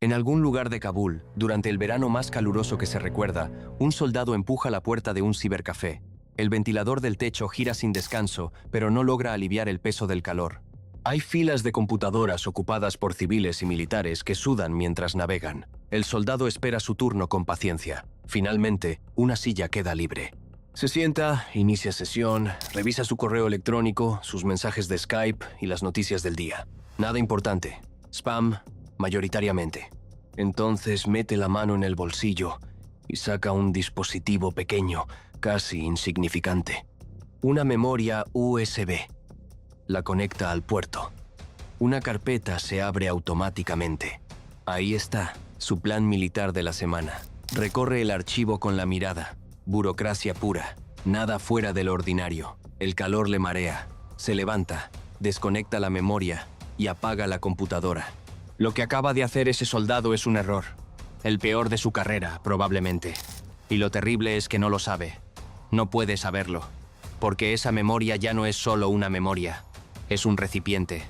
En algún lugar de Kabul, durante el verano más caluroso que se recuerda, un soldado empuja la puerta de un cibercafé. El ventilador del techo gira sin descanso, pero no logra aliviar el peso del calor. Hay filas de computadoras ocupadas por civiles y militares que sudan mientras navegan. El soldado espera su turno con paciencia. Finalmente, una silla queda libre. Se sienta, inicia sesión, revisa su correo electrónico, sus mensajes de Skype y las noticias del día. Nada importante. Spam, mayoritariamente. Entonces mete la mano en el bolsillo y saca un dispositivo pequeño, casi insignificante. Una memoria USB. La conecta al puerto. Una carpeta se abre automáticamente. Ahí está, su plan militar de la semana. Recorre el archivo con la mirada. Burocracia pura. Nada fuera de lo ordinario. El calor le marea. Se levanta, desconecta la memoria y apaga la computadora. Lo que acaba de hacer ese soldado es un error. El peor de su carrera, probablemente. Y lo terrible es que no lo sabe. No puede saberlo. Porque esa memoria ya no es solo una memoria. Es un recipiente.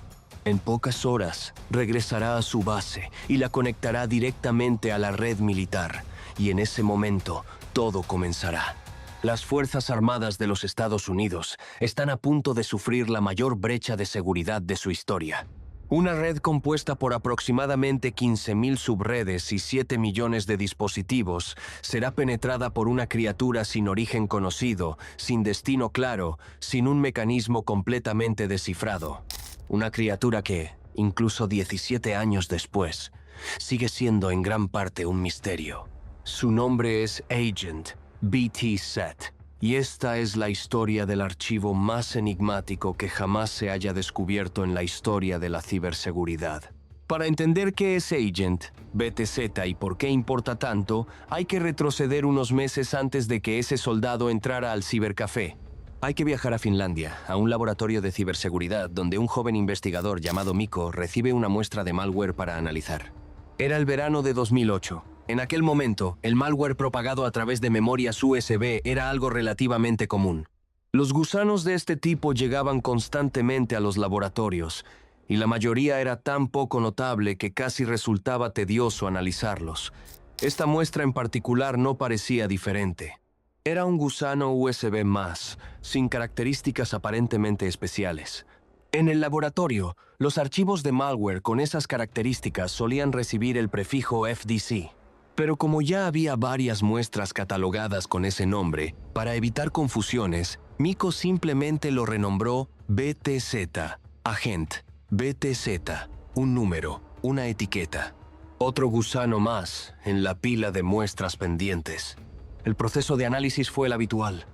En pocas horas, regresará a su base y la conectará directamente a la red militar. Y en ese momento, todo comenzará. Las Fuerzas Armadas de los Estados Unidos están a punto de sufrir la mayor brecha de seguridad de su historia. Una red compuesta por aproximadamente 15.000 subredes y 7 millones de dispositivos será penetrada por una criatura sin origen conocido, sin destino claro, sin un mecanismo completamente descifrado. Una criatura que, incluso 17 años después, sigue siendo en gran parte un misterio. Su nombre es Agent BT-SET. Y esta es la historia del archivo más enigmático que jamás se haya descubierto en la historia de la ciberseguridad. Para entender qué es Agent BT-SET y por qué importa tanto, hay que retroceder unos meses antes de que ese soldado entrara al cibercafé. Hay que viajar a Finlandia, a un laboratorio de ciberseguridad donde un joven investigador llamado Mikko recibe una muestra de malware para analizar. Era el verano de 2008. En aquel momento, el malware propagado a través de memorias USB era algo relativamente común. Los gusanos de este tipo llegaban constantemente a los laboratorios, y la mayoría era tan poco notable que casi resultaba tedioso analizarlos. Esta muestra en particular no parecía diferente. Era un gusano USB más, sin características aparentemente especiales. En el laboratorio, los archivos de malware con esas características solían recibir el prefijo FDC. Pero como ya había varias muestras catalogadas con ese nombre, para evitar confusiones, Mikko simplemente lo renombró BT-SET, Agent BT-SET, un número, una etiqueta. Otro gusano más en la pila de muestras pendientes. El proceso de análisis fue el habitual.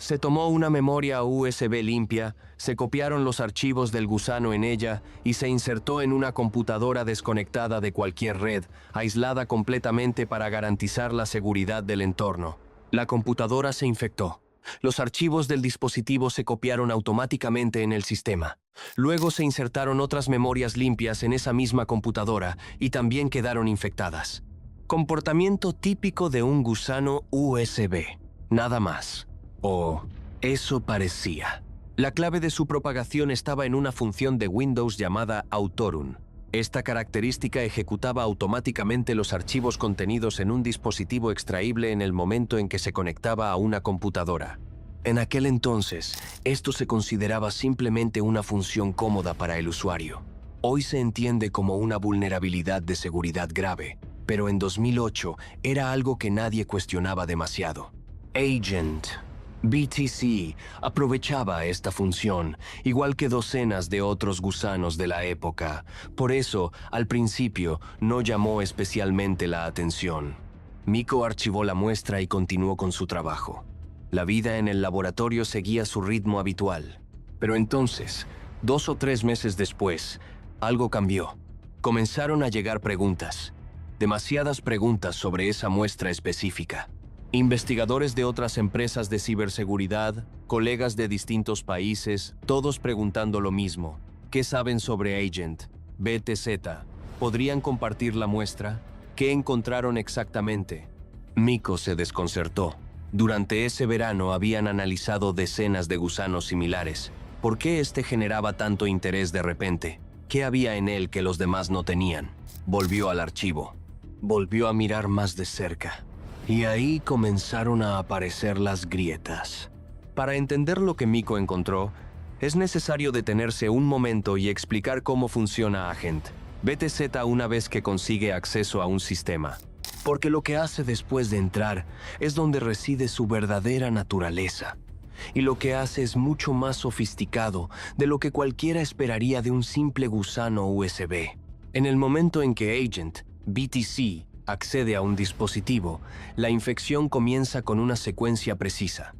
Se tomó una memoria USB limpia, se copiaron los archivos del gusano en ella y se insertó en una computadora desconectada de cualquier red, aislada completamente para garantizar la seguridad del entorno. La computadora se infectó. Los archivos del dispositivo se copiaron automáticamente en el sistema. Luego se insertaron otras memorias limpias en esa misma computadora y también quedaron infectadas. Comportamiento típico de un gusano USB. Nada más. O eso parecía. La clave de su propagación estaba en una función de Windows llamada Autorun. Esta característica ejecutaba automáticamente los archivos contenidos en un dispositivo extraíble en el momento en que se conectaba a una computadora. En aquel entonces, esto se consideraba simplemente una función cómoda para el usuario. Hoy se entiende como una vulnerabilidad de seguridad grave, pero en 2008 era algo que nadie cuestionaba demasiado. Agent BT-SET aprovechaba esta función, igual que docenas de otros gusanos de la época. Por eso, al principio, no llamó especialmente la atención. Mikko archivó la muestra y continuó con su trabajo. La vida en el laboratorio seguía su ritmo habitual. Pero entonces, 2 o 3 meses después, algo cambió. Comenzaron a llegar preguntas. Demasiadas preguntas sobre esa muestra específica. Investigadores de otras empresas de ciberseguridad, colegas de distintos países, todos preguntando lo mismo. ¿Qué saben sobre Agent BT-SET? ¿Podrían compartir la muestra? ¿Qué encontraron exactamente? Mikko se desconcertó. Durante ese verano habían analizado decenas de gusanos similares. ¿Por qué este generaba tanto interés de repente? ¿Qué había en él que los demás no tenían? Volvió al archivo. Volvió a mirar más de cerca, y ahí comenzaron a aparecer las grietas. Para entender lo que Miko encontró, es necesario detenerse un momento y explicar cómo funciona Agent BTZ una vez que consigue acceso a un sistema. Porque lo que hace después de entrar es donde reside su verdadera naturaleza. Y lo que hace es mucho más sofisticado de lo que cualquiera esperaría de un simple gusano USB. En el momento en que Agent BTC accede a un dispositivo, la infección comienza con una secuencia precisa.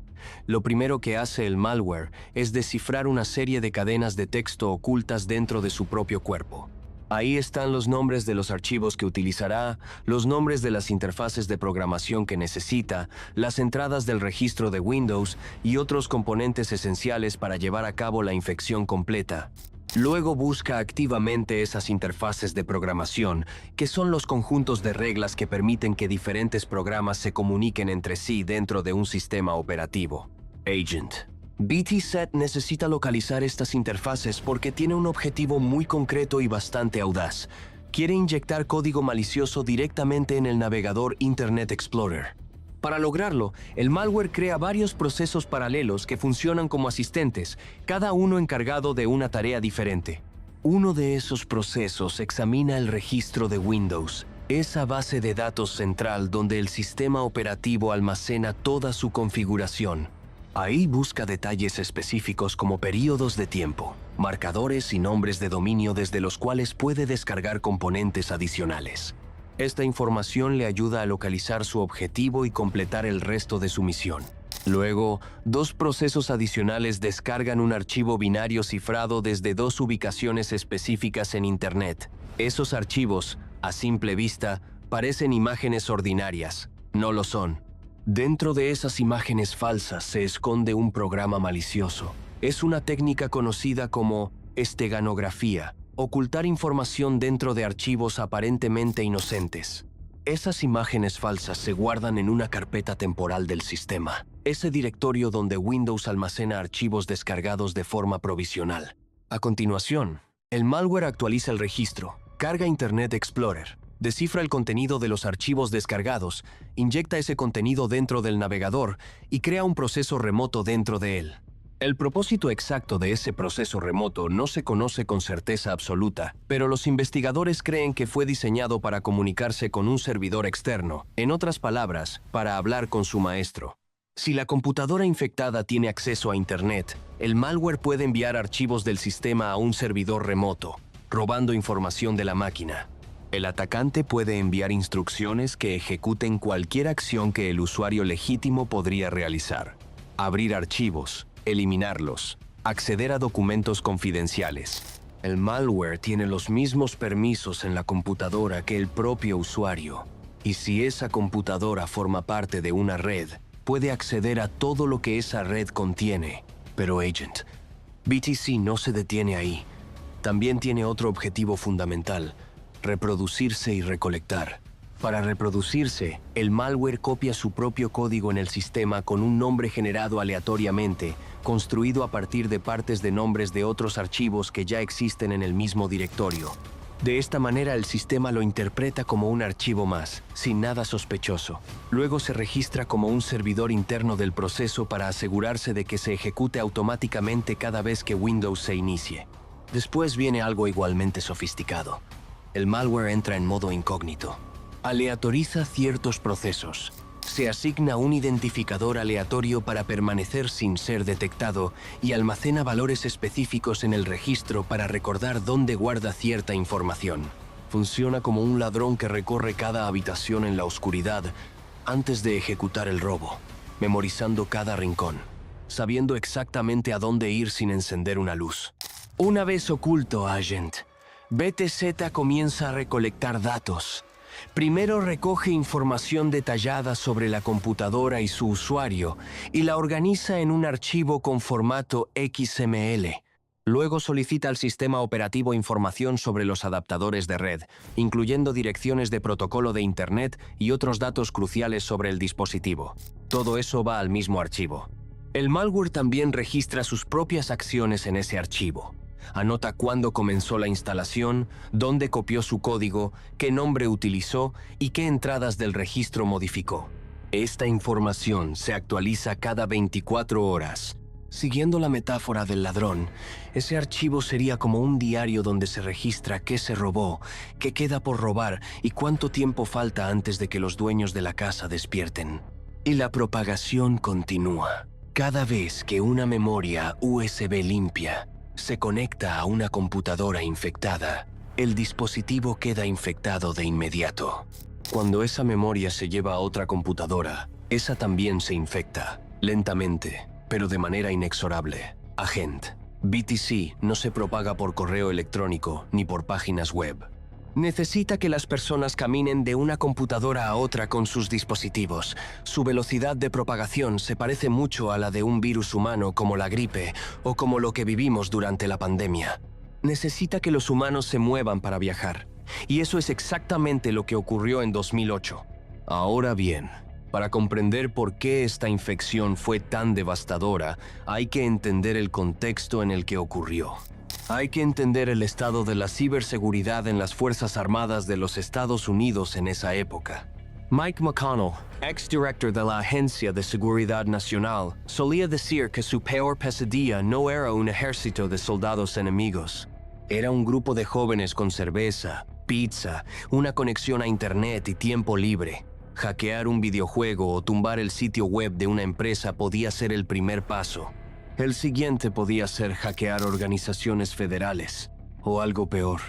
Lo primero que hace el malware es descifrar una serie de cadenas de texto ocultas dentro de su propio cuerpo. Ahí están los nombres de los archivos que utilizará, los nombres de las interfaces de programación que necesita, las entradas del registro de Windows y otros componentes esenciales para llevar a cabo la infección completa. Luego busca activamente esas interfaces de programación, que son los conjuntos de reglas que permiten que diferentes programas se comuniquen entre sí dentro de un sistema operativo. Agent BTZ necesita localizar estas interfaces porque tiene un objetivo muy concreto y bastante audaz. Quiere inyectar código malicioso directamente en el navegador Internet Explorer. Para lograrlo, el malware crea varios procesos paralelos que funcionan como asistentes, cada uno encargado de una tarea diferente. Uno de esos procesos examina el registro de Windows, esa base de datos central donde el sistema operativo almacena toda su configuración. Ahí busca detalles específicos como períodos de tiempo, marcadores y nombres de dominio desde los cuales puede descargar componentes adicionales. Esta información le ayuda a localizar su objetivo y completar el resto de su misión. Luego, dos procesos adicionales descargan un archivo binario cifrado desde dos ubicaciones específicas en Internet. Esos archivos, a simple vista, parecen imágenes ordinarias. No lo son. Dentro de esas imágenes falsas se esconde un programa malicioso. Es una técnica conocida como esteganografía, ocultar información dentro de archivos aparentemente inocentes. Esas imágenes falsas se guardan en una carpeta temporal del sistema, ese directorio donde Windows almacena archivos descargados de forma provisional. A continuación, el malware actualiza el registro, carga Internet Explorer, descifra el contenido de los archivos descargados, inyecta ese contenido dentro del navegador y crea un proceso remoto dentro de él. El propósito exacto de ese proceso remoto no se conoce con certeza absoluta, pero los investigadores creen que fue diseñado para comunicarse con un servidor externo, en otras palabras, para hablar con su maestro. Si la computadora infectada tiene acceso a Internet, el malware puede enviar archivos del sistema a un servidor remoto, robando información de la máquina. El atacante puede enviar instrucciones que ejecuten cualquier acción que el usuario legítimo podría realizar. Abrir archivos, eliminarlos, acceder a documentos confidenciales. El malware tiene los mismos permisos en la computadora que el propio usuario. Y si esa computadora forma parte de una red, puede acceder a todo lo que esa red contiene. Pero Agent BTC no se detiene ahí. También tiene otro objetivo fundamental: reproducirse y recolectar. Para reproducirse, el malware copia su propio código en el sistema con un nombre generado aleatoriamente, construido a partir de partes de nombres de otros archivos que ya existen en el mismo directorio. De esta manera, el sistema lo interpreta como un archivo más, sin nada sospechoso. Luego se registra como un servidor interno del proceso para asegurarse de que se ejecute automáticamente cada vez que Windows se inicie. Después viene algo igualmente sofisticado. El malware entra en modo incógnito. Aleatoriza ciertos procesos. Se asigna un identificador aleatorio para permanecer sin ser detectado y almacena valores específicos en el registro para recordar dónde guarda cierta información. Funciona como un ladrón que recorre cada habitación en la oscuridad antes de ejecutar el robo, memorizando cada rincón, sabiendo exactamente a dónde ir sin encender una luz. Una vez oculto, Agent BTZ comienza a recolectar datos. Primero recoge información detallada sobre la computadora y su usuario y la organiza en un archivo con formato XML. Luego solicita al sistema operativo información sobre los adaptadores de red, incluyendo direcciones de protocolo de Internet y otros datos cruciales sobre el dispositivo. Todo eso va al mismo archivo. El malware también registra sus propias acciones en ese archivo. Anota cuándo comenzó la instalación, dónde copió su código, qué nombre utilizó y qué entradas del registro modificó. Esta información se actualiza cada 24 horas. Siguiendo la metáfora del ladrón, ese archivo sería como un diario donde se registra qué se robó, qué queda por robar y cuánto tiempo falta antes de que los dueños de la casa despierten. Y la propagación continúa. Cada vez que una memoria USB limpia se conecta a una computadora infectada, el dispositivo queda infectado de inmediato. Cuando esa memoria se lleva a otra computadora, esa también se infecta, lentamente, pero de manera inexorable. Agent. BTC no se propaga por correo electrónico ni por páginas web. Necesita que las personas caminen de una computadora a otra con sus dispositivos. Su velocidad de propagación se parece mucho a la de un virus humano como la gripe o como lo que vivimos durante la pandemia. Necesita que los humanos se muevan para viajar. Y eso es exactamente lo que ocurrió en 2008. Ahora bien, para comprender por qué esta infección fue tan devastadora, hay que entender el contexto en el que ocurrió. Hay que entender el estado de la ciberseguridad en las Fuerzas Armadas de los Estados Unidos en esa época. Mike McConnell, ex-director de la Agencia de Seguridad Nacional, solía decir que su peor pesadilla no era un ejército de soldados enemigos. Era un grupo de jóvenes con cerveza, pizza, una conexión a internet y tiempo libre. Hackear un videojuego o tumbar el sitio web de una empresa podía ser el primer paso. El siguiente podía ser hackear organizaciones federales, o algo peor.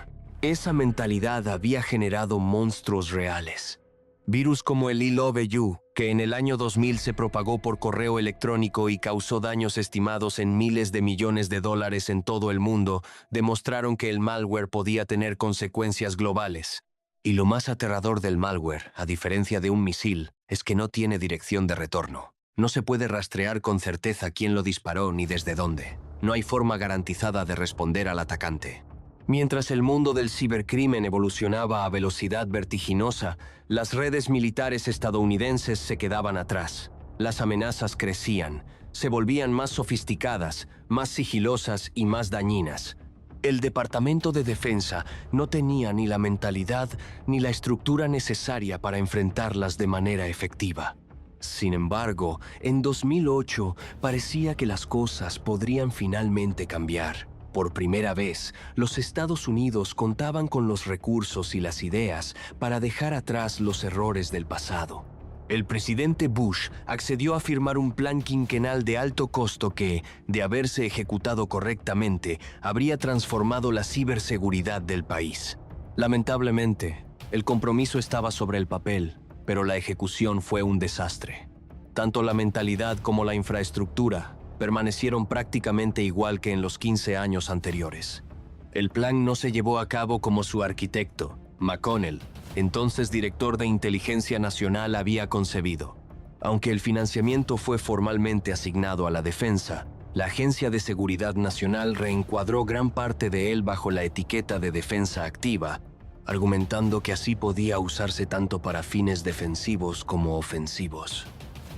Esa mentalidad había generado monstruos reales. Virus como el I Love You, que en el año 2000 se propagó por correo electrónico y causó daños estimados en miles de millones de dólares en todo el mundo, demostraron que el malware podía tener consecuencias globales. Y lo más aterrador del malware, a diferencia de un misil, es que no tiene dirección de retorno. No se puede rastrear con certeza quién lo disparó ni desde dónde. No hay forma garantizada de responder al atacante. Mientras el mundo del cibercrimen evolucionaba a velocidad vertiginosa, las redes militares estadounidenses se quedaban atrás. Las amenazas crecían, se volvían más sofisticadas, más sigilosas y más dañinas. El Departamento de Defensa no tenía ni la mentalidad ni la estructura necesaria para enfrentarlas de manera efectiva. Sin embargo, en 2008 parecía que las cosas podrían finalmente cambiar. Por primera vez, los Estados Unidos contaban con los recursos y las ideas para dejar atrás los errores del pasado. El presidente Bush accedió a firmar un plan quinquenal de alto costo que, de haberse ejecutado correctamente, habría transformado la ciberseguridad del país. Lamentablemente, el compromiso estaba sobre el papel, pero la ejecución fue un desastre. Tanto la mentalidad como la infraestructura permanecieron prácticamente igual que en los 15 años anteriores. El plan no se llevó a cabo como su arquitecto, McConnell, entonces director de Inteligencia Nacional, había concebido. Aunque el financiamiento fue formalmente asignado a la defensa, la Agencia de Seguridad Nacional reencuadró gran parte de él bajo la etiqueta de defensa activa, argumentando que así podía usarse tanto para fines defensivos como ofensivos.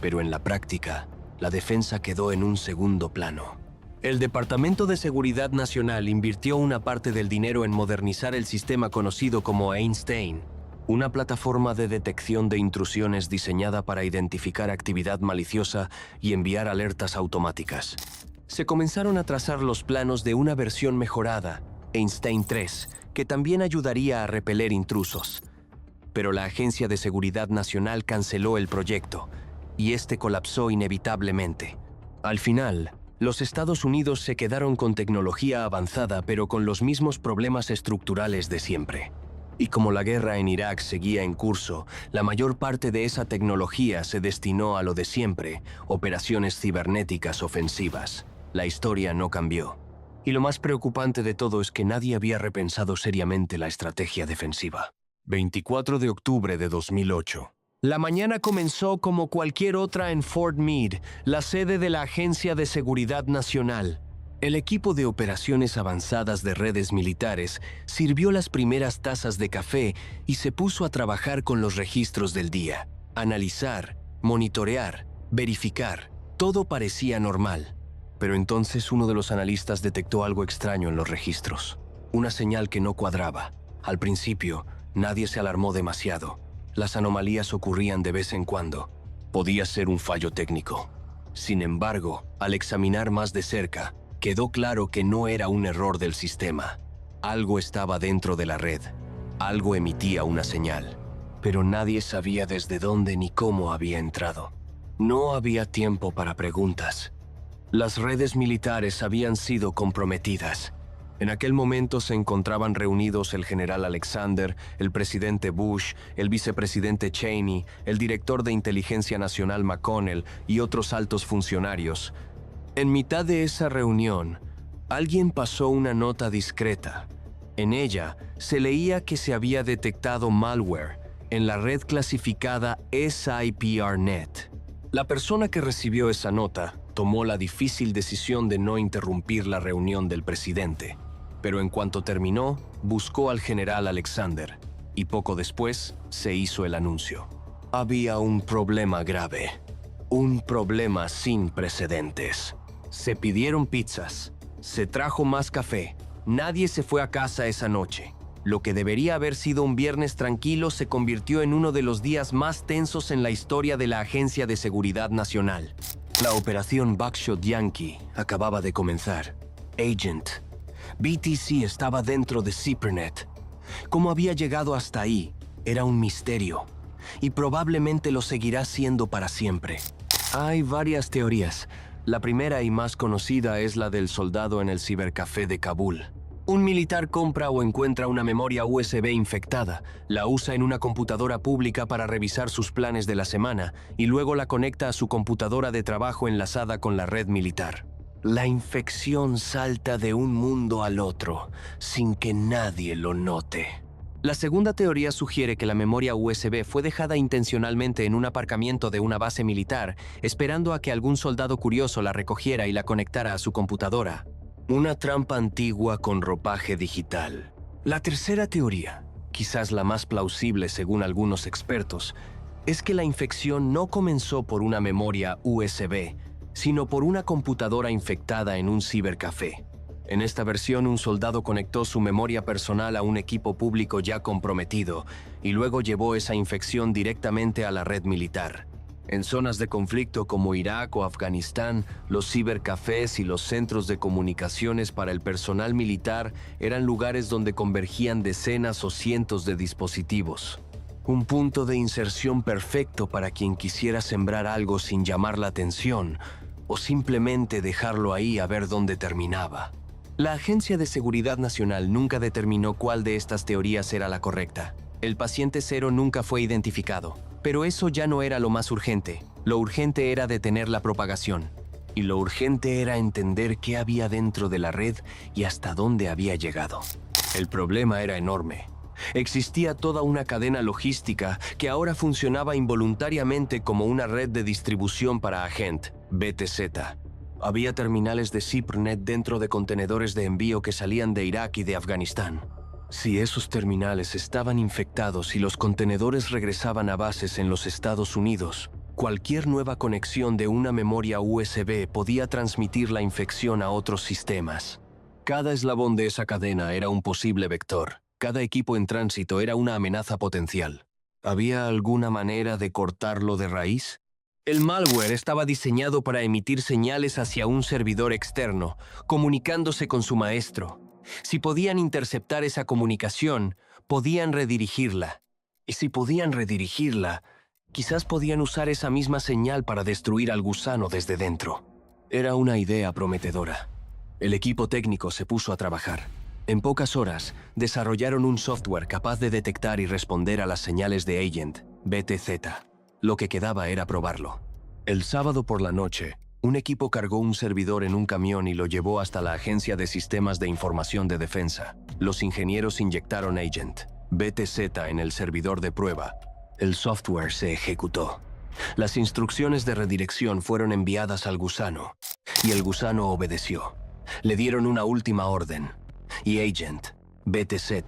Pero en la práctica, la defensa quedó en un segundo plano. El Departamento de Seguridad Nacional invirtió una parte del dinero en modernizar el sistema conocido como Einstein, una plataforma de detección de intrusiones diseñada para identificar actividad maliciosa y enviar alertas automáticas. Se comenzaron a trazar los planos de una versión mejorada, Einstein 3, que también ayudaría a repeler intrusos. Pero la Agencia de Seguridad Nacional canceló el proyecto, y este colapsó inevitablemente. Al final, los Estados Unidos se quedaron con tecnología avanzada, pero con los mismos problemas estructurales de siempre. Y como la guerra en Irak seguía en curso, la mayor parte de esa tecnología se destinó a lo de siempre, operaciones cibernéticas ofensivas. La historia no cambió. Y lo más preocupante de todo es que nadie había repensado seriamente la estrategia defensiva. 24 de octubre de 2008. La mañana comenzó como cualquier otra en Fort Meade, la sede de la Agencia de Seguridad Nacional. El equipo de operaciones avanzadas de redes militares sirvió las primeras tazas de café y se puso a trabajar con los registros del día. Analizar, monitorear, verificar, todo parecía normal. Pero entonces uno de los analistas detectó algo extraño en los registros. Una señal que no cuadraba. Al principio, nadie se alarmó demasiado. Las anomalías ocurrían de vez en cuando. Podía ser un fallo técnico. Sin embargo, al examinar más de cerca, quedó claro que no era un error del sistema. Algo estaba dentro de la red. Algo emitía una señal. Pero nadie sabía desde dónde ni cómo había entrado. No había tiempo para preguntas. Las redes militares habían sido comprometidas. En aquel momento se encontraban reunidos el general Alexander, el presidente Bush, el vicepresidente Cheney, el director de Inteligencia Nacional McConnell y otros altos funcionarios. En mitad de esa reunión, alguien pasó una nota discreta. En ella se leía que se había detectado malware en la red clasificada SIPRNet. La persona que recibió esa nota tomó la difícil decisión de no interrumpir la reunión del presidente. Pero en cuanto terminó, buscó al general Alexander y poco después se hizo el anuncio. Había un problema grave, un problema sin precedentes. Se pidieron pizzas, se trajo más café, nadie se fue a casa esa noche. Lo que debería haber sido un viernes tranquilo se convirtió en uno de los días más tensos en la historia de la Agencia de Seguridad Nacional. La operación Buckshot Yankee acababa de comenzar. Agent. BTC estaba dentro de SIPRNet. ¿Cómo había llegado hasta ahí? Era un misterio. Y probablemente lo seguirá siendo para siempre. Hay varias teorías. La primera y más conocida es la del soldado en el cibercafé de Kabul. Un militar compra o encuentra una memoria USB infectada, la usa en una computadora pública para revisar sus planes de la semana y luego la conecta a su computadora de trabajo enlazada con la red militar. La infección salta de un mundo al otro, sin que nadie lo note. La segunda teoría sugiere que la memoria USB fue dejada intencionalmente en un aparcamiento de una base militar, esperando a que algún soldado curioso la recogiera y la conectara a su computadora. Una trampa antigua con ropaje digital. La tercera teoría, quizás la más plausible según algunos expertos, es que la infección no comenzó por una memoria USB, sino por una computadora infectada en un cibercafé. En esta versión, un soldado conectó su memoria personal a un equipo público ya comprometido y luego llevó esa infección directamente a la red militar. En zonas de conflicto como Irak o Afganistán, los cibercafés y los centros de comunicaciones para el personal militar eran lugares donde convergían decenas o cientos de dispositivos. Un punto de inserción perfecto para quien quisiera sembrar algo sin llamar la atención o simplemente dejarlo ahí a ver dónde terminaba. La Agencia de Seguridad Nacional nunca determinó cuál de estas teorías era la correcta. El paciente cero nunca fue identificado. Pero eso ya no era lo más urgente. Lo urgente era detener la propagación. Y lo urgente era entender qué había dentro de la red y hasta dónde había llegado. El problema era enorme. Existía toda una cadena logística que ahora funcionaba involuntariamente como una red de distribución para Agent, BTZ. Había terminales de SIPRNet dentro de contenedores de envío que salían de Irak y de Afganistán. Si esos terminales estaban infectados y los contenedores regresaban a bases en los Estados Unidos, cualquier nueva conexión de una memoria USB podía transmitir la infección a otros sistemas. Cada eslabón de esa cadena era un posible vector. Cada equipo en tránsito era una amenaza potencial. ¿Había alguna manera de cortarlo de raíz? El malware estaba diseñado para emitir señales hacia un servidor externo, comunicándose con su maestro. Si podían interceptar esa comunicación, podían redirigirla. Y si podían redirigirla, quizás podían usar esa misma señal para destruir al gusano desde dentro. Era una idea prometedora. El equipo técnico se puso a trabajar. En pocas horas, desarrollaron un software capaz de detectar y responder a las señales de Agent, BTZ. Lo que quedaba era probarlo. El sábado por la noche, un equipo cargó un servidor en un camión y lo llevó hasta la Agencia de Sistemas de Información de Defensa. Los ingenieros inyectaron Agent, BTZ en el servidor de prueba. El software se ejecutó. Las instrucciones de redirección fueron enviadas al gusano, y el gusano obedeció. Le dieron una última orden, y Agent, BTZ,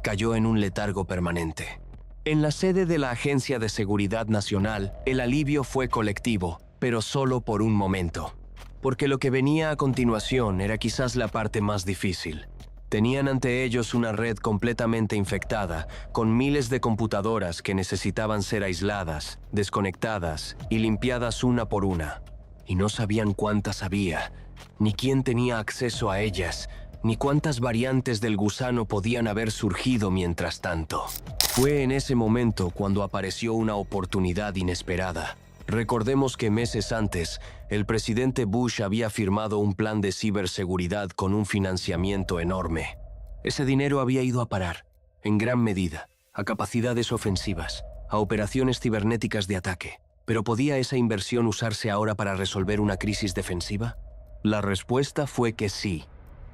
cayó en un letargo permanente. En la sede de la Agencia de Seguridad Nacional, el alivio fue colectivo, pero solo por un momento. porque lo que venía a continuación era quizás la parte más difícil. Tenían ante ellos una red completamente infectada, con miles de computadoras que necesitaban ser aisladas, desconectadas y limpiadas una por una. Y no sabían cuántas había, ni quién tenía acceso a ellas, ni cuántas variantes del gusano podían haber surgido mientras tanto. Fue en ese momento cuando apareció una oportunidad inesperada. Recordemos que meses antes, el presidente Bush había firmado un plan de ciberseguridad con un financiamiento enorme. Ese dinero había ido a parar, en gran medida, a capacidades ofensivas, a operaciones cibernéticas de ataque. ¿Pero podía esa inversión usarse ahora para resolver una crisis defensiva? La respuesta fue que sí.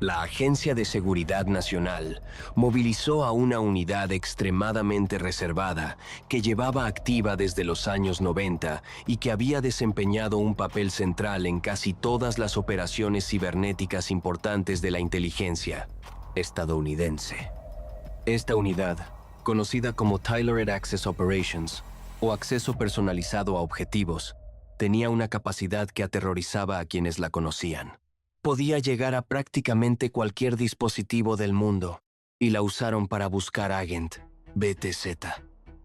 La Agencia de Seguridad Nacional movilizó a una unidad extremadamente reservada que llevaba activa desde los años 90 y que había desempeñado un papel central en casi todas las operaciones cibernéticas importantes de la inteligencia estadounidense. Esta unidad, conocida como Tailored Access Operations o acceso personalizado a objetivos, tenía una capacidad que aterrorizaba a quienes la conocían. Podía llegar a prácticamente cualquier dispositivo del mundo, y la usaron para buscar Agent BTZ.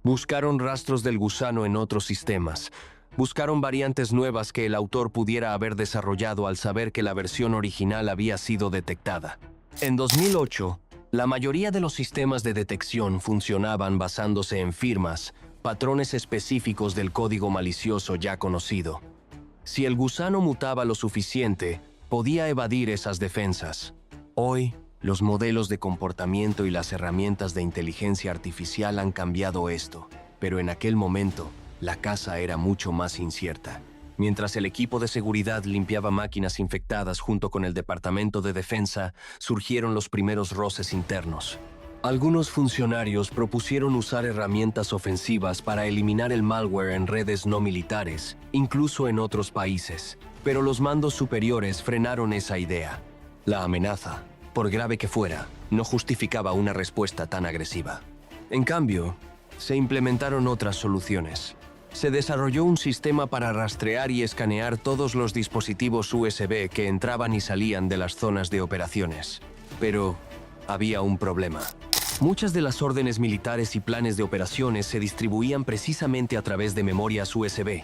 Buscaron rastros del gusano en otros sistemas. Buscaron variantes nuevas que el autor pudiera haber desarrollado al saber que la versión original había sido detectada. En 2008, la mayoría de los sistemas de detección funcionaban basándose en firmas, patrones específicos del código malicioso ya conocido. Si el gusano mutaba lo suficiente, podía evadir esas defensas. Hoy, los modelos de comportamiento y las herramientas de inteligencia artificial han cambiado esto, pero en aquel momento, la caza era mucho más incierta. Mientras el equipo de seguridad limpiaba máquinas infectadas junto con el Departamento de Defensa, surgieron los primeros roces internos. Algunos funcionarios propusieron usar herramientas ofensivas para eliminar el malware en redes no militares, incluso en otros países. Pero los mandos superiores frenaron esa idea. La amenaza, por grave que fuera, no justificaba una respuesta tan agresiva. En cambio, se implementaron otras soluciones. Se desarrolló un sistema para rastrear y escanear todos los dispositivos USB que entraban y salían de las zonas de operaciones. Pero había un problema. Muchas de las órdenes militares y planes de operaciones se distribuían precisamente a través de memorias USB.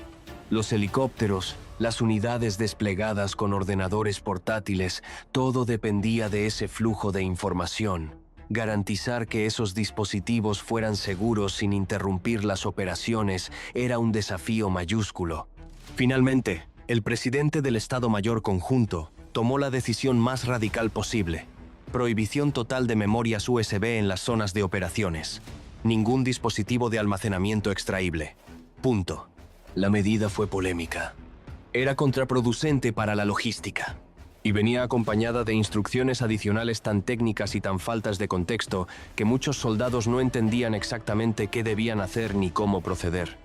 Los helicópteros, las unidades desplegadas con ordenadores portátiles, todo dependía de ese flujo de información. Garantizar que esos dispositivos fueran seguros sin interrumpir las operaciones era un desafío mayúsculo. Finalmente, el presidente del Estado Mayor Conjunto tomó la decisión más radical posible: prohibición total de memorias USB en las zonas de operaciones. Ningún dispositivo de almacenamiento extraíble. Punto. La medida fue polémica. Era contraproducente para la logística. Y venía acompañada de instrucciones adicionales tan técnicas y tan faltas de contexto que muchos soldados no entendían exactamente qué debían hacer ni cómo proceder.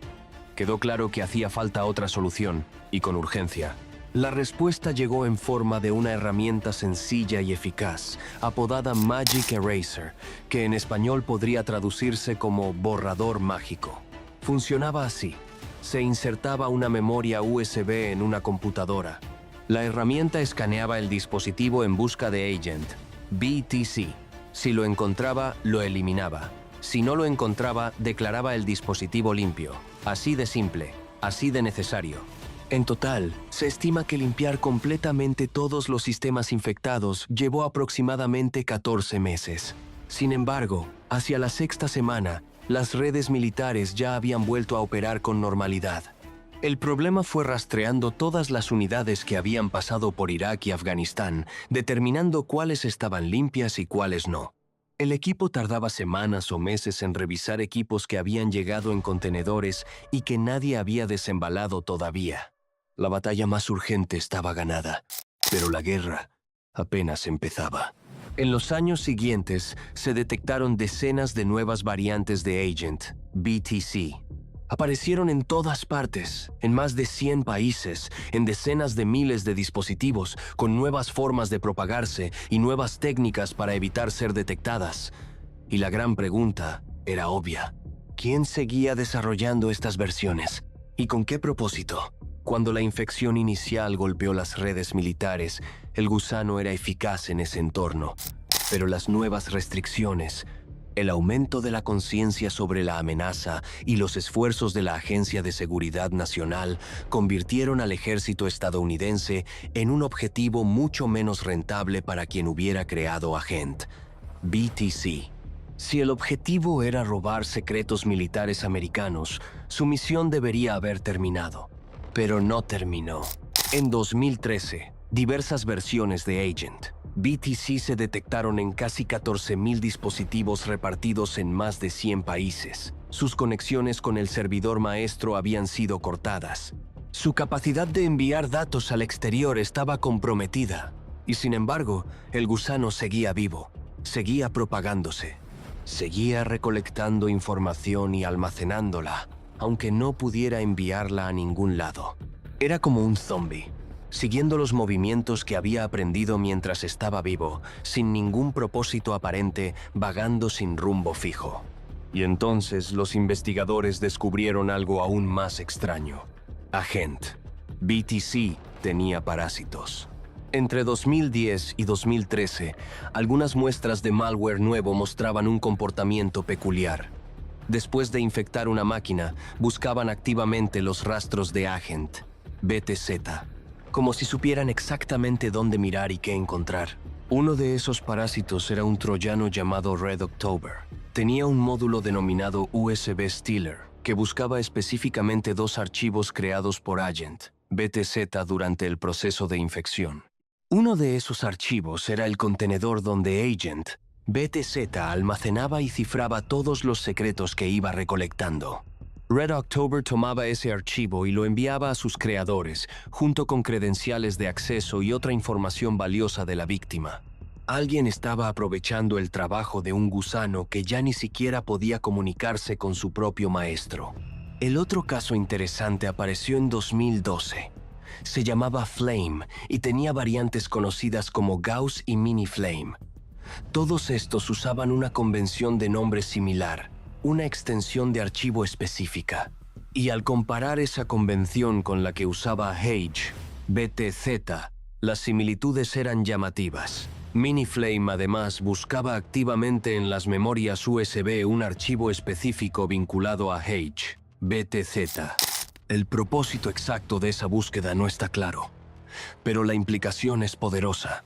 Quedó claro que hacía falta otra solución, y con urgencia. La respuesta llegó en forma de una herramienta sencilla y eficaz, apodada Magic Eraser, que en español podría traducirse como borrador mágico. Funcionaba así. Se insertaba una memoria USB en una computadora. La herramienta escaneaba el dispositivo en busca de Agent BTZ. Si lo encontraba, lo eliminaba. Si no lo encontraba, declaraba el dispositivo limpio. Así de simple, así de necesario. En total, se estima que limpiar completamente todos los sistemas infectados llevó aproximadamente 14 meses. Sin embargo, hacia la sexta semana, las redes militares ya habían vuelto a operar con normalidad. El problema fue rastreando todas las unidades que habían pasado por Irak y Afganistán, determinando cuáles estaban limpias y cuáles no. El equipo tardaba semanas o meses en revisar equipos que habían llegado en contenedores y que nadie había desembalado todavía. La batalla más urgente estaba ganada, pero la guerra apenas empezaba. En los años siguientes, se detectaron decenas de nuevas variantes de Agent BTZ. Aparecieron en todas partes, en más de 100 países, en decenas de miles de dispositivos, con nuevas formas de propagarse y nuevas técnicas para evitar ser detectadas. Y la gran pregunta era obvia: ¿quién seguía desarrollando estas versiones? ¿Y con qué propósito? Cuando la infección inicial golpeó las redes militares, el gusano era eficaz en ese entorno. Pero las nuevas restricciones, el aumento de la conciencia sobre la amenaza y los esfuerzos de la Agencia de Seguridad Nacional convirtieron al ejército estadounidense en un objetivo mucho menos rentable para quien hubiera creado a Gent, BTC. Si el objetivo era robar secretos militares americanos, su misión debería haber terminado. Pero no terminó. En 2013, diversas versiones de Agent BTC se detectaron en casi 14,000 dispositivos repartidos en más de 100 países. Sus conexiones con el servidor maestro habían sido cortadas. Su capacidad de enviar datos al exterior estaba comprometida. Y sin embargo, el gusano seguía vivo, seguía propagándose, seguía recolectando información y almacenándola, aunque no pudiera enviarla a ningún lado. Era como un zombie, siguiendo los movimientos que había aprendido mientras estaba vivo, sin ningún propósito aparente, vagando sin rumbo fijo. Y entonces los investigadores descubrieron algo aún más extraño. Agent BTC tenía parásitos. Entre 2010 y 2013, algunas muestras de malware nuevo mostraban un comportamiento peculiar. Después de infectar una máquina, buscaban activamente los rastros de Agent BTZ, como si supieran exactamente dónde mirar y qué encontrar. Uno de esos parásitos era un troyano llamado Red October. Tenía un módulo denominado USB Stealer, que buscaba específicamente dos archivos creados por Agent BTZ durante el proceso de infección. Uno de esos archivos era el contenedor donde Agent BTZ almacenaba y cifraba todos los secretos que iba recolectando. Red October tomaba ese archivo y lo enviaba a sus creadores, junto con credenciales de acceso y otra información valiosa de la víctima. Alguien estaba aprovechando el trabajo de un gusano que ya ni siquiera podía comunicarse con su propio maestro. El otro caso interesante apareció en 2012. Se llamaba Flame y tenía variantes conocidas como Gauss y Mini Flame. Todos estos usaban una convención de nombre similar, una extensión de archivo específica. Y al comparar esa convención con la que usaba Hage BTZ, las similitudes eran llamativas. Miniflame además buscaba activamente en las memorias USB un archivo específico vinculado a Hage BTZ. El propósito exacto de esa búsqueda no está claro, pero la implicación es poderosa.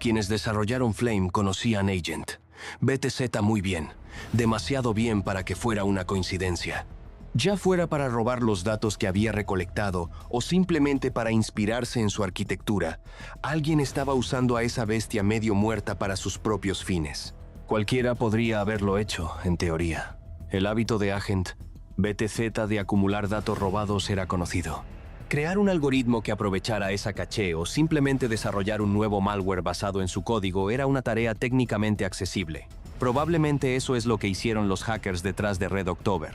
Quienes desarrollaron Flame conocían Agent BTZ muy bien, demasiado bien para que fuera una coincidencia. Ya fuera para robar los datos que había recolectado o simplemente para inspirarse en su arquitectura, alguien estaba usando a esa bestia medio muerta para sus propios fines. Cualquiera podría haberlo hecho, en teoría. El hábito de Agent BTZ de acumular datos robados era conocido. Crear un algoritmo que aprovechara esa caché o simplemente desarrollar un nuevo malware basado en su código era una tarea técnicamente accesible. Probablemente eso es lo que hicieron los hackers detrás de Red October.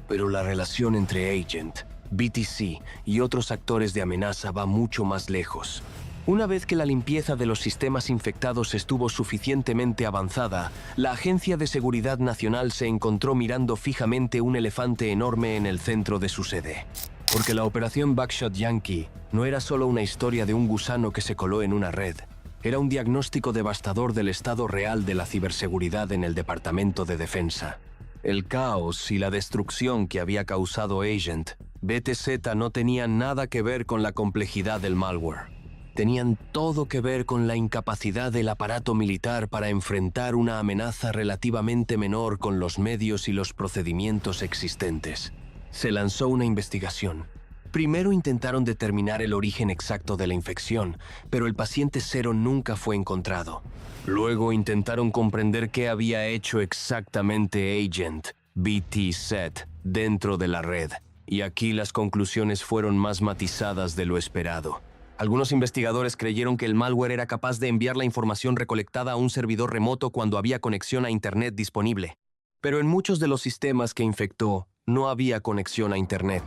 Pero la relación entre Agent, BTC y otros actores de amenaza va mucho más lejos. Una vez que la limpieza de los sistemas infectados estuvo suficientemente avanzada, la Agencia de Seguridad Nacional se encontró mirando fijamente un elefante enorme en el centro de su sede. Porque la operación Buckshot Yankee no era solo una historia de un gusano que se coló en una red. Era un diagnóstico devastador del estado real de la ciberseguridad en el Departamento de Defensa. El caos y la destrucción que había causado Agent BTZ no tenían nada que ver con la complejidad del malware. Tenían todo que ver con la incapacidad del aparato militar para enfrentar una amenaza relativamente menor con los medios y los procedimientos existentes. Se lanzó una investigación. Primero intentaron determinar el origen exacto de la infección, pero el paciente cero nunca fue encontrado. Luego intentaron comprender qué había hecho exactamente Agent BTZ dentro de la red, y aquí las conclusiones fueron más matizadas de lo esperado. Algunos investigadores creyeron que el malware era capaz de enviar la información recolectada a un servidor remoto cuando había conexión a Internet disponible. Pero en muchos de los sistemas que infectó, no había conexión a Internet.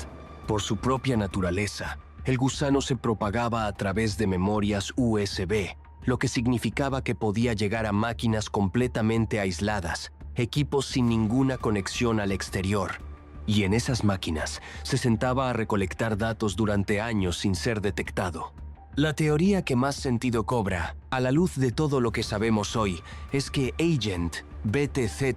Por su propia naturaleza, el gusano se propagaba a través de memorias USB, lo que significaba que podía llegar a máquinas completamente aisladas, equipos sin ninguna conexión al exterior. Y en esas máquinas se sentaba a recolectar datos durante años sin ser detectado. La teoría que más sentido cobra, a la luz de todo lo que sabemos hoy, es que Agent BTZ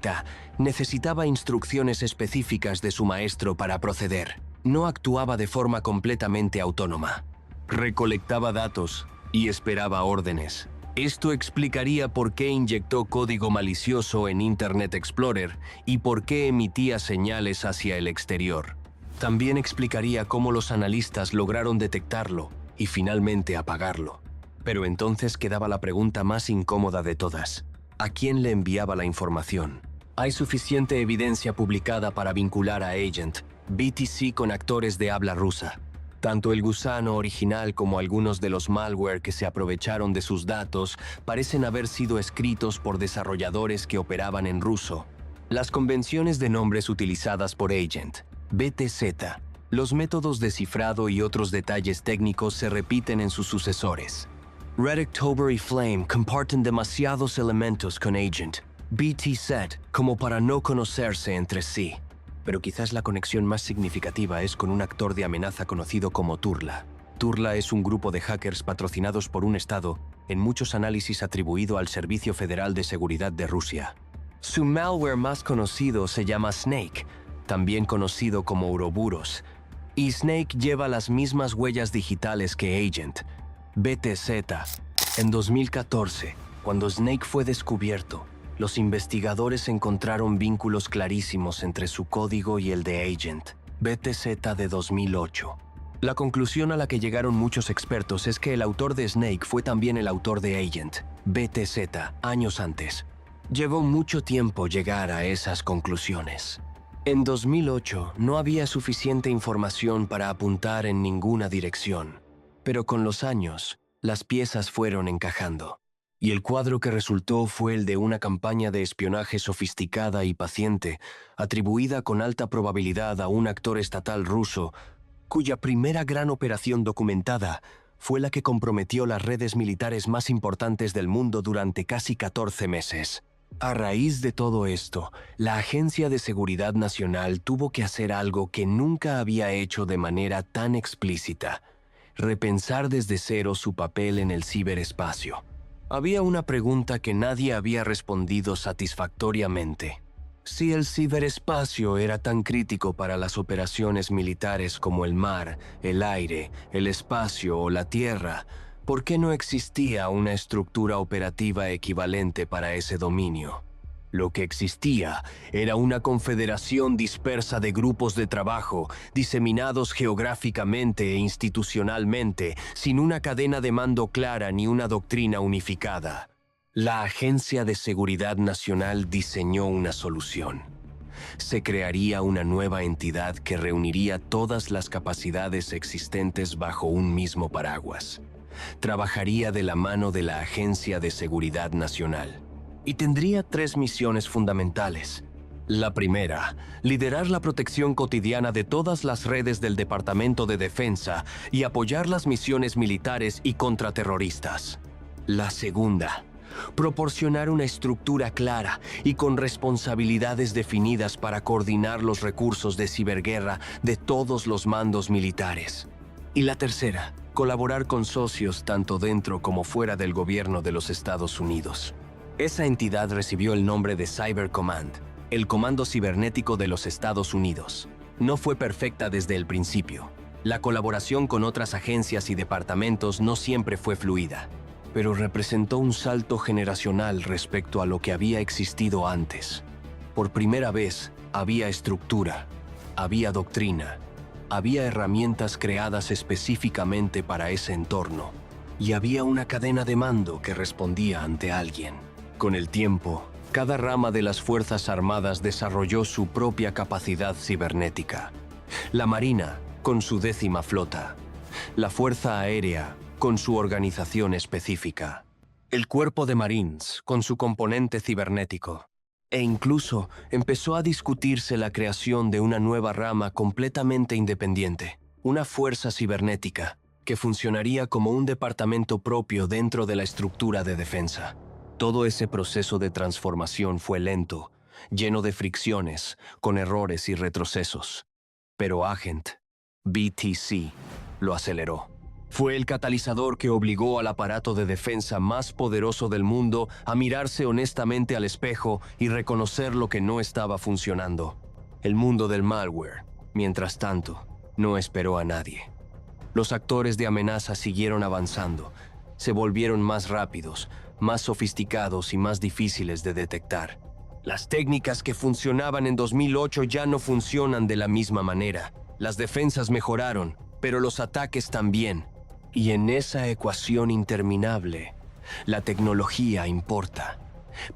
necesitaba instrucciones específicas de su maestro para proceder. No actuaba de forma completamente autónoma. Recolectaba datos y esperaba órdenes. Esto explicaría por qué inyectó código malicioso en Internet Explorer y por qué emitía señales hacia el exterior. También explicaría cómo los analistas lograron detectarlo y finalmente apagarlo. Pero entonces quedaba la pregunta más incómoda de todas. ¿A quién le enviaba la información? Hay suficiente evidencia publicada para vincular a Agent BTZ con actores de habla rusa. Tanto el gusano original como algunos de los malware que se aprovecharon de sus datos parecen haber sido escritos por desarrolladores que operaban en ruso. Las convenciones de nombres utilizadas por Agent BTZ, los métodos de cifrado y otros detalles técnicos se repiten en sus sucesores. Red October y Flame comparten demasiados elementos con Agent BTZ como para no conocerse entre sí. Pero quizás la conexión más significativa es con un actor de amenaza conocido como Turla. Turla es un grupo de hackers patrocinados por un estado, en muchos análisis atribuido al Servicio Federal de Seguridad de Rusia. Su malware más conocido se llama Snake, también conocido como Ouroboros, y Snake lleva las mismas huellas digitales que Agent BTZ. En 2014, cuando Snake fue descubierto, los investigadores encontraron vínculos clarísimos entre su código y el de Agent BTZ de 2008. La conclusión a la que llegaron muchos expertos es que el autor de Snake fue también el autor de Agent BTZ años antes. Llevó mucho tiempo llegar a esas conclusiones. En 2008 no había suficiente información para apuntar en ninguna dirección, pero con los años, las piezas fueron encajando. Y el cuadro que resultó fue el de una campaña de espionaje sofisticada y paciente, atribuida con alta probabilidad a un actor estatal ruso, cuya primera gran operación documentada fue la que comprometió las redes militares más importantes del mundo durante casi 14 meses. A raíz de todo esto, la Agencia de Seguridad Nacional tuvo que hacer algo que nunca había hecho de manera tan explícita: repensar desde cero su papel en el ciberespacio. Había una pregunta que nadie había respondido satisfactoriamente. Si el ciberespacio era tan crítico para las operaciones militares como el mar, el aire, el espacio o la tierra, ¿por qué no existía una estructura operativa equivalente para ese dominio? Lo que existía era una confederación dispersa de grupos de trabajo, diseminados geográficamente e institucionalmente, sin una cadena de mando clara ni una doctrina unificada. La Agencia de Seguridad Nacional diseñó una solución. Se crearía una nueva entidad que reuniría todas las capacidades existentes bajo un mismo paraguas. Trabajaría de la mano de la Agencia de Seguridad Nacional. Y tendría 3 misiones fundamentales. La primera, liderar la protección cotidiana de todas las redes del Departamento de Defensa y apoyar las misiones militares y contraterroristas. La segunda, proporcionar una estructura clara y con responsabilidades definidas para coordinar los recursos de ciberguerra de todos los mandos militares. Y la tercera, colaborar con socios tanto dentro como fuera del gobierno de los Estados Unidos. Esa entidad recibió el nombre de Cyber Command, el comando cibernético de los Estados Unidos. No fue perfecta desde el principio. La colaboración con otras agencias y departamentos no siempre fue fluida, pero representó un salto generacional respecto a lo que había existido antes. Por primera vez, había estructura, había doctrina, había herramientas creadas específicamente para ese entorno, y había una cadena de mando que respondía ante alguien. Con el tiempo, cada rama de las Fuerzas Armadas desarrolló su propia capacidad cibernética. La Marina, con su 10ª flota. La Fuerza Aérea, con su organización específica. El Cuerpo de Marines, con su componente cibernético. E incluso empezó a discutirse la creación de una nueva rama completamente independiente, una fuerza cibernética, que funcionaría como un departamento propio dentro de la estructura de defensa. Todo ese proceso de transformación fue lento, lleno de fricciones, con errores y retrocesos. Pero Agent, BTC, lo aceleró. Fue el catalizador que obligó al aparato de defensa más poderoso del mundo a mirarse honestamente al espejo y reconocer lo que no estaba funcionando. El mundo del malware, mientras tanto, no esperó a nadie. Los actores de amenaza siguieron avanzando. Se volvieron más rápidos, más sofisticados y más difíciles de detectar. Las técnicas que funcionaban en 2008 ya no funcionan de la misma manera. Las defensas mejoraron, pero los ataques también. Y en esa ecuación interminable, la tecnología importa.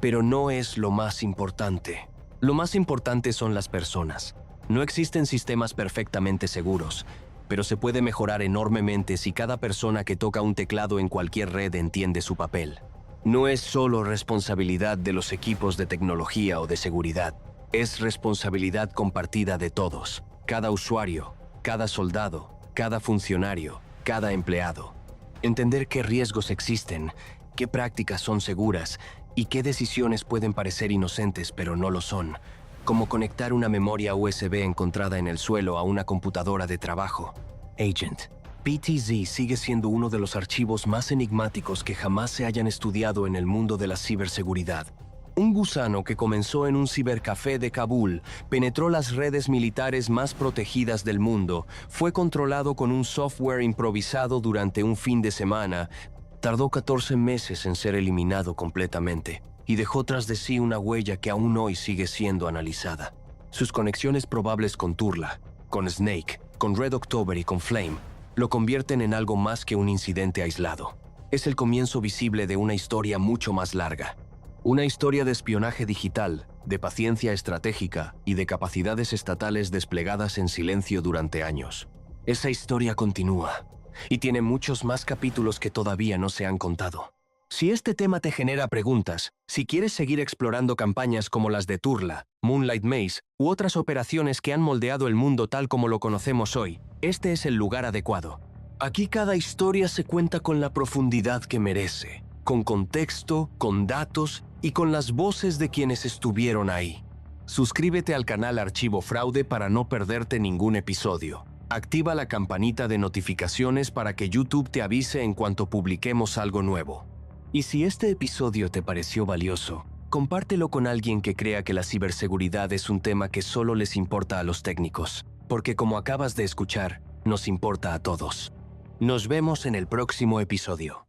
Pero no es lo más importante. Lo más importante son las personas. No existen sistemas perfectamente seguros, pero se puede mejorar enormemente si cada persona que toca un teclado en cualquier red entiende su papel. No es solo responsabilidad de los equipos de tecnología o de seguridad. Es responsabilidad compartida de todos. Cada usuario, cada soldado, cada funcionario, cada empleado. Entender qué riesgos existen, qué prácticas son seguras y qué decisiones pueden parecer inocentes pero no lo son. Como conectar una memoria USB encontrada en el suelo a una computadora de trabajo. Agent. BTZ sigue siendo uno de los archivos más enigmáticos que jamás se hayan estudiado en el mundo de la ciberseguridad. Un gusano que comenzó en un cibercafé de Kabul, penetró las redes militares más protegidas del mundo, fue controlado con un software improvisado durante un fin de semana, tardó 14 meses en ser eliminado completamente y dejó tras de sí una huella que aún hoy sigue siendo analizada. Sus conexiones probables con Turla, con Snake, con Red October y con Flame lo convierten en algo más que un incidente aislado. Es el comienzo visible de una historia mucho más larga. Una historia de espionaje digital, de paciencia estratégica y de capacidades estatales desplegadas en silencio durante años. Esa historia continúa y tiene muchos más capítulos que todavía no se han contado. Si este tema te genera preguntas, si quieres seguir explorando campañas como las de Turla, Moonlight Maze u otras operaciones que han moldeado el mundo tal como lo conocemos hoy, este es el lugar adecuado. Aquí cada historia se cuenta con la profundidad que merece, con contexto, con datos y con las voces de quienes estuvieron ahí. Suscríbete al canal Archivo Fraude para no perderte ningún episodio. Activa la campanita de notificaciones para que YouTube te avise en cuanto publiquemos algo nuevo. Y si este episodio te pareció valioso, compártelo con alguien que crea que la ciberseguridad es un tema que solo les importa a los técnicos, porque como acabas de escuchar, nos importa a todos. Nos vemos en el próximo episodio.